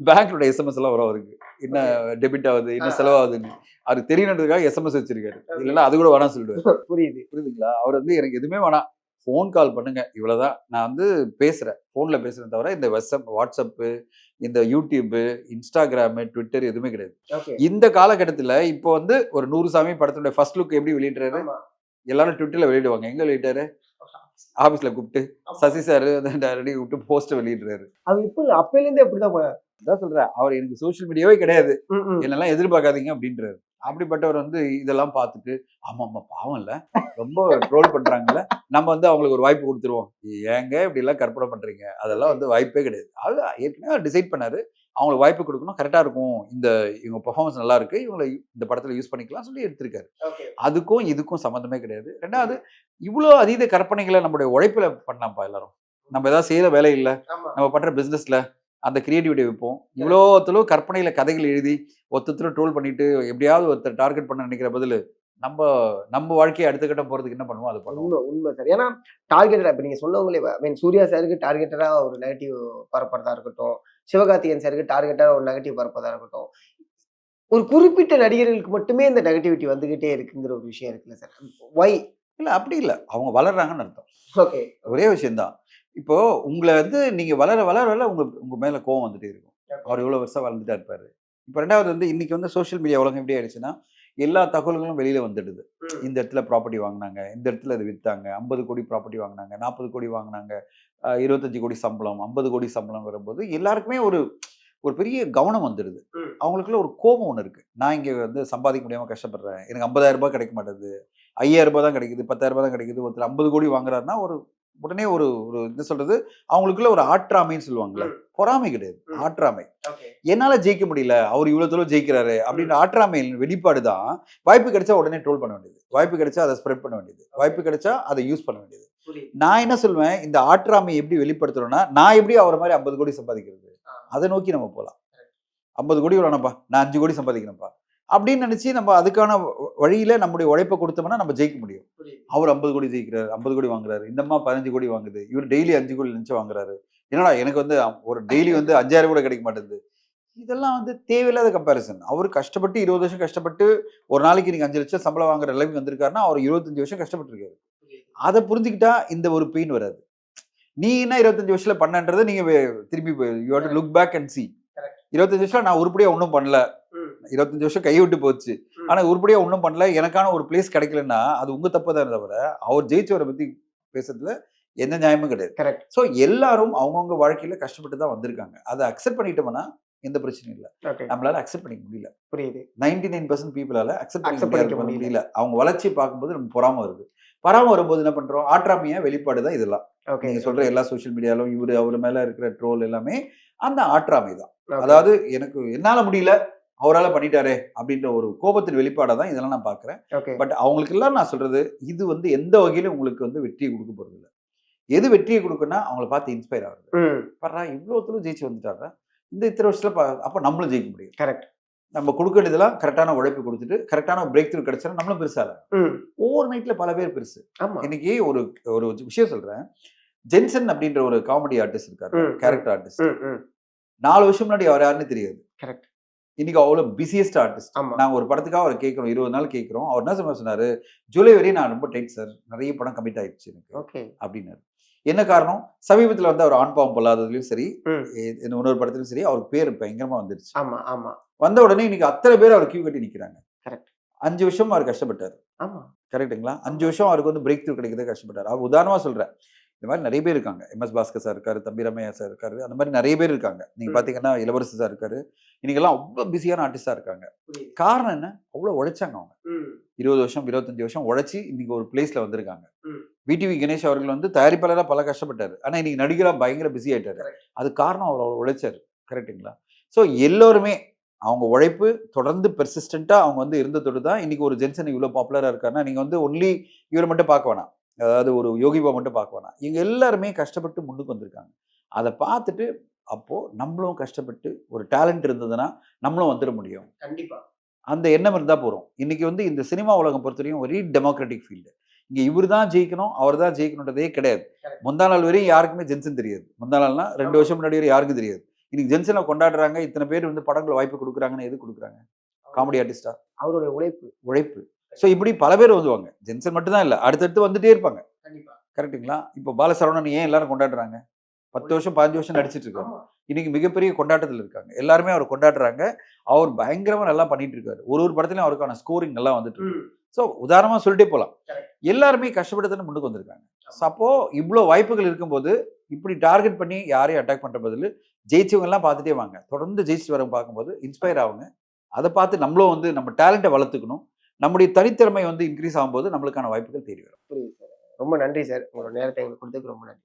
பேங்க்லோட எஸ்எம்எஸ் எல்லாம் வரும் அவருக்கு. என்ன டெபிட் ஆகுது, என்ன செலவாகுதுன்னு அவருக்கு தெரியணுன்றதுக்காக எஸ்எம்எஸ் வச்சிருக்காரு. இல்லைன்னா அது கூட வேணாம் சொல்லிடுவாரு. புரியுதுங்களா? அவர் வந்து எனக்கு எதுவுமே வேணாம், ஃபோன் கால் பண்ணுங்க, இவ்வளவுதான். நான் வந்து பேசுறேன், ஃபோன்ல பேசுறேன் தவிர இந்த வாட்ஸ்அப்பு, இந்த யூடியூப், இன்ஸ்டாகிராம், ட்விட்டர் எதுவுமே கிடையாது. இந்த காலகட்டத்துல இப்போ வந்து ஒரு 100 சாமி படத்துடைய ஃபர்ஸ்ட் லுக் எப்படி வெளியிடுறாரு? எல்லாரும் ட்விட்டர்ல வெளியிடுவாங்க. எங்க வெளியிட்டாரு? ஆபீஸ்ல கூப்பிட்டு சசி சார் ரெடி கூப்பிட்டு போஸ்ட் வெளியிடுறாரு. அது இப்போ அப்பையில இருந்தே அப்படிதான். அதான் சொல்றேன், அவர் எனக்கு சோசியல் மீடியாவே கிடையாது, என்னெல்லாம் எதிர்பார்க்காதீங்க அப்படின்றாரு. அப்படிப்பட்டவர் வந்து இதெல்லாம் பார்த்துட்டு ஆமா ஆமா பாவம் இல்ல, ரொம்ப ட்ரோல் பண்றாங்கல்ல, நம்ம வந்து அவங்களுக்கு ஒரு வாய்ப்பு கொடுத்துருவோம். ஏங்க இப்படி எல்லாம் கற்பனை பண்றீங்க? அதெல்லாம் வந்து வாய்ப்பே கிடையாது. அது ஏற்கனவே டிசைட் பண்ணாரு, அவங்களுக்கு வாய்ப்பு கொடுக்கணும், கரெக்டா இருக்கும், இவங்க பெர்ஃபார்மன்ஸ் நல்லா இருக்கு, இவங்களை இந்த படத்துல யூஸ் பண்ணிக்கலாம் சொல்லி எடுத்திருக்காரு. அதுக்கும் இதுக்கும் சம்மந்தமே கிடையாது. ரெண்டாவது, இவ்வளவு அதீத கற்பனைகளை நம்மளுடைய உழைப்புல பண்ணலாம்ப்பா எல்லாரும். நம்ம ஏதாவது செய்யற வேலை இல்ல, நம்ம பண்ற பிசினஸ்ல அந்த கிரியேட்டிவிட்டி வைப்போம். இவ்வளோத்தளவு கற்பனையில கதைகள் எழுதி ஒருத்தர் ட்ரோல் பண்ணிட்டு எப்படியாவது ஒருத்தர் டார்கெட் பண்ண நினைக்கிற பதில் நம்ம வாழ்க்கையை அடுத்த கட்டம் போறதுக்கு என்ன பண்ணுவோம், அது பண்ணுவோம். உண்மை சார். ஏன்னா டார்கெட்டடா இப்ப நீங்க சொன்னவங்களே மீன் சூர்யா சாருக்கு டார்கெட்டடா ஒரு நெகட்டிவ் பரப்புறதா இருக்கட்டும், சிவகார்த்திகேயன் சாருக்கு டார்கெட்டா ஒரு நெகட்டிவ் பரப்புறதா இருக்கட்டும், ஒரு குறிப்பிட்ட நடிகர்களுக்கு மட்டுமே இந்த நெகட்டிவிட்டி வந்துகிட்டே இருக்குங்கிற ஒரு விஷயம் இருக்குல்ல சார். ஒய்? இல்ல அப்படி இல்ல, அவங்க வளர்றாங்கன்னு அர்த்தம். ஓகே. ஒரே விஷயம்தான். இப்போ உங்களை வந்து நீங்க வளர வளர வளர உங்க மேல கோவம் வந்துட்டே இருக்கும். அவர் இவ்வளவு வருஷம் வளர்ந்துட்டா இருப்பாரு. இப்ப ரெண்டாவது வந்து இன்னைக்கு வந்து சோசியல் மீடியா உலகம் எப்படி ஆயிடுச்சுன்னா, எல்லா தகவல்களும் வெளியில வந்துடுது. இந்த இடத்துல ப்ராப்பர்ட்டி வாங்கினாங்க, இந்த இடத்துல அது வித்தாங்க, 50 கோடி ப்ராப்பர்ட்டி வாங்கினாங்க, 40 கோடி வாங்கினாங்க, 25 கோடி சம்பளம், 50 கோடி சம்பளம் வரும்போது எல்லாருக்குமே ஒரு ஒரு பெரிய கவனம் வந்துடுது. அவங்களுக்குள்ள ஒரு கோபம் ஒண்ணு இருக்கு. நான் இங்க வந்து சம்பாதிக்க முடியாம கஷ்டப்படுறேன், எனக்கு 50,000 ரூபாய் கிடைக்க மாட்டேது, 5,000 ரூபாய் தான் கிடைக்குது, 10,000 ரூபாய் தான் கிடைக்குது. ஒருத்தர் 50 கோடி வாங்குறாருன்னா உடனே ஒரு என்ன சொல்றது, அவங்களுக்குள்ள ஒரு ஆற்றாமைன்னு சொல்லுவாங்கல்ல, பொறாமை கிடையாது, ஆற்றாமை. என்னால ஜெயிக்க முடியல, அவர் இவ்வளவு தூரம் ஜெயிக்கிறாரு அப்படின்ற ஆற்றாமையின் வெளிப்பாடு தான். வாய்ப்பு கிடைச்சா உடனே ட்ரோல் பண்ண வேண்டியது, வாய்ப்பு கிடைச்சா அதை ஸ்ப்ரெட் பண்ண வேண்டியது, வாய்ப்பு கிடைச்சா அதை யூஸ் பண்ண வேண்டியது. நான் என்ன சொல்வேன், இந்த ஆற்றாமை எப்படி வெளிப்படுத்துறோம்னா, நான் எப்படி அவரை மாதிரி 50 கோடி சம்பாதிக்கிறது, அதை நோக்கி நம்ம போலாம். 50 கோடி வேணாம்ப்பா, நான் 5 கோடி சம்பாதிக்கணும்ப்பா, அப்படின்னு நினைச்சு நம்ம அதுக்கான வழியில நம்முடைய உழைப்பை கொடுத்தோம்னா நம்ம ஜெயிக்க முடியும். அவர் 50 கோடி ஜெயிக்கிறாரு, 50 கோடி வாங்குறாரு, இந்த அம்மா 15 கோடி வாங்குது, இவர் டெய்லி 5 கோடி நினைச்சு வாங்குறாரு. என்னடா எனக்கு வந்து ஒரு டெய்லி வந்து 5000 கூட கிடைக்க மாட்டேங்குது. இதெல்லாம் வந்து தேவையில்லாத கம்பேரிசன். அவரு கஷ்டப்பட்டு 20 வருஷம் கஷ்டப்பட்டு ஒரு நாளைக்கு நீங்க 5 லட்சம் சம்பளம் வாங்குற நிலைமைக்கு வந்திருக்காருன்னா, அவர் 25 வருஷம் கஷ்டப்பட்டுருக்காரு. அத புரிஞ்சுக்கிட்டா இந்த ஒரு பெயின் வராது. நீ என்ன 25 வருஷத்துல பண்ணன்றத நீங்க திரும்பி you have to look back and see. 25 வருஷம் நான் உருப்படியா ஒன்றும் பண்ணல. 25 வருஷம் கை விட்டு போச்சு. ஆனா உருப்படியா ஒன்றும் பண்ணல. எனக்கான ஒரு பிளேஸ் கிடைக்கலன்னா அது உங்க தப்பு தான் தவிர அவர் ஜெயிச்சவரை பத்தி பேசுறதுல எந்த நியாயமும் கிடையாது. ஸோ எல்லாரும் அவங்கவுங்க வாழ்க்கையில கஷ்டப்பட்டு தான் வந்திருக்காங்க. அதை அக்செப்ட் பண்ணிட்டோம்னா எந்த பிரச்சனையும் இல்லை. நம்மளால அக்செப்ட் பண்ணிக்க முடியல. புரியுது. 99% பீப்புளால அக்செப்ட் பண்ணிக்க முடியல. அவங்க வளர்ச்சியை பார்க்கும்போது நம்ம பொறாம வருது. பொறாம வரும்போது என்ன பண்றோம்? ஆற்றாமையா வெளிப்பாடு தான் இதெல்லாம். நீங்க சொல்ற எல்லா சோசியல் மீடியாலும் இவரு அவர் மேல இருக்கிற ட்ரோல் எல்லாமே அந்த ஆற்றாமை தான். அதாவது எனக்கு என்னால முடியல அவரால பண்ணிட்டாரே அப்படின்ற ஒரு கோபத்தின் வெளிப்பாடா தான் இதெல்லாம் நான் பாக்குறேன். பட் அவங்களுக்கு எல்லாம் நான் சொல்றது இது வந்து எந்த வகையிலும் உங்களுக்கு வந்து வெற்றியை கொடுக்க போறது இல்லை. எது வெற்றியை கொடுக்குன்னா அவங்கள பார்த்து இன்ஸ்பயர் ஆகுது. பாரா இவ்வளவு ஜெயிச்சு வந்துட்டாரா இந்த இத்தனை வருஷத்துல அப்ப நம்மளும் ஜெயிக்க முடியும். கரெக்ட். நம்ம கொடுக்க வேண்டியதெல்லாம் கரெக்டான உழைப்பு கொடுத்துட்டு கரெக்டான பிரேக் த்ரூ கிடைச்சா நம்மளும் பெருசா ஓவர் நைட்ல பல பேர் பெருசு. இன்னைக்கு ஒரு ஒரு விஷயம் சொல்றேன். ஜென்சன் அப்படின்ற ஒரு காமெடி ஆர்டிஸ்ட் இருக்காரு, கேரக்டர் ஆர்டிஸ்ட். 4 வருஷம் முன்னாடி அவர் யாருன்னு தெரியாது. கரெக்ட். இன்னைக்கு அவ்வளவு பிஸியஸ்ட் ஆர்டிஸ்ட். நாங்க ஒரு படத்துக்காக அவர் கேட்கிறோம், 20 நாள் கேட்கிறோம். அவர் என்ன சொன்னாரு? ஜூலை வரையும் நான் ரொம்ப டைட் சார், நிறைய படம் கமிட் ஆயிடுச்சு எனக்கு அப்படின்னாரு. என்ன காரணம்? சமீபத்துல வந்து அவர் ஆண் பாவம் பொல்லாததுலயும் சரி, இன்னொரு படத்துலயும் சரி அவருக்கு பேர் பயங்கரமா வந்துருச்சு. வந்த உடனே இன்னைக்கு அத்தனை பேர் அவர் கியூ கட்டி நிக்கிறாங்க. 5 வருஷம் அவர் கஷ்டப்பட்டாரு. கரெக்டுங்களா? 5 வருஷம் அவருக்கு வந்து பிரேக் த்ரூ கிடைக்கிறதே கஷ்டப்பட்டாரு. அவர் உதாரணமா சொல்றேன். இந்த மாதிரி நிறைய பேர் இருக்காங்க. MS பாஸ்கர் சார் இருக்காரு, தம்பி ரமையா சார் இருக்காரு, அந்த மாதிரி நிறைய பேர் இருக்காங்க. நீங்க பாத்தீங்கன்னா இளவரசு சார் இருக்காரு. இன்னைக்கெல்லாம் அவ்வளவு பிஸியான ஆர்டிஸ்டா இருக்காங்க. காரணம் என்ன? அவ்வளவு உழைச்சாங்க அவங்க. 20 வருஷம் 25 வருஷம் உழைச்சி இன்னைக்கு ஒரு பிளேஸ்ல வந்திருக்காங்க. விடிவி கணேஷ் அவர்கள் வந்து தயாரிப்பாளராக பல கஷ்டப்பட்டாரு. ஆனா இன்னைக்கு நடிகரா பயங்கர பிஸி ஆயிட்டாரு. அது காரணம் அவர் உழைச்சாரு. கரெக்டுங்களா? ஸோ எல்லோருமே அவங்க உழைப்பு தொடர்ந்து பெர்சிஸ்டண்டா அவங்க வந்து இருந்ததோடு தான் இன்னைக்கு ஒரு ஜென்சன் இவ்வளவு பாப்புலரா இருக்காருன்னா நீங்க வந்து ஒன்லி இவரை மட்டும் பார்க்க வேணாம். அதாவது ஒரு யோகிபா மட்டும் பார்க்க வேணாம். இவங்க எல்லாருமே கஷ்டப்பட்டு முன்னுக்கு வந்திருக்காங்க. அதை பார்த்துட்டு அப்போ நம்மளும் கஷ்டப்பட்டு ஒரு டேலண்ட் இருந்ததுன்னா நம்மளும் வந்துட முடியும். கண்டிப்பா அந்த எண்ணம் இருந்தா போறோம். இன்னைக்கு வந்து இந்த சினிமா உலகம் பொறுத்தவரையும் வெரி டெமோக்ராட்டிக் ஃபீல்டு. இங்க இவர் தான் ஜெயிக்கணும், அவர் தான் ஜெயிக்கணுன்றதே கிடையாது. முந்தா நாள் வரையும் யாருக்குமே ஜென்சன் தெரியாது. முந்தா நாள்னா 2 வருஷம் முன்னாடி வரை யாருக்கும் தெரியாது. இன்னைக்கு ஜென்சனை கொண்டாடுறாங்க. இத்தனை பேர் வந்து படங்கள் வாய்ப்பு கொடுக்குறாங்கன்னு எது கொடுக்குறாங்க? காமெடி ஆர்டிஸ்டா? அவருடைய உழைப்பு. ஸோ இப்படி பல பேர் வந்துவாங்க. ஜென்சன் மட்டும் தான் இல்லை, அடுத்தடுத்து வந்துட்டே இருப்பாங்க. கரெக்டுங்களா? இப்போ பாலசரவணன் ஏன் எல்லாரும் கொண்டாடுறாங்க? 10 வருஷம் 15 வருஷம் நடிச்சிட்டு இருக்காங்க. இன்னைக்கு மிகப்பெரிய கொண்டாட்டத்தில் இருக்காங்க. எல்லாருமே அவர் கொண்டாடுறாங்க. அவர் பயங்கரமா நல்லா பண்ணிட்டு இருக்காரு. ஒரு படத்துலயும் அவருக்கான ஸ்கோரிங் நல்லா வந்துட்டு இருக்கு. ஸோ உதாரணமா சொல்லிட்டே போலாம். எல்லாருமே கஷ்டப்பட்டு முன்னுக்கு வந்திருக்காங்க. அப்போ இவ்வளோ வாய்ப்புகள் இருக்கும்போது இப்படி டார்கெட் பண்ணி யாரையும் அட்டாக் பண்ற பதில் ஜெயிச்சவங்க எல்லாம் பார்த்துட்டே வாங்க. தொடர்ந்து ஜெயிச்சுட்டு வர பார்க்கும்போது இன்ஸ்பயர் ஆகுங்க. அதை பார்த்து நம்மளும் வந்து நம்ம டேலண்ட்டை வளர்த்துக்கணும். நம்முடைய தனித்திறமை வந்து இன்க்ரீஸ் ஆகும்போது நம்மளுக்கான வாய்ப்புகள் தேடி வரும். புரியுது சார். ரொம்ப நன்றி சார். உங்களோட நேரத்தை எங்களுக்கு கொடுத்ததுக்கு ரொம்ப நன்றி.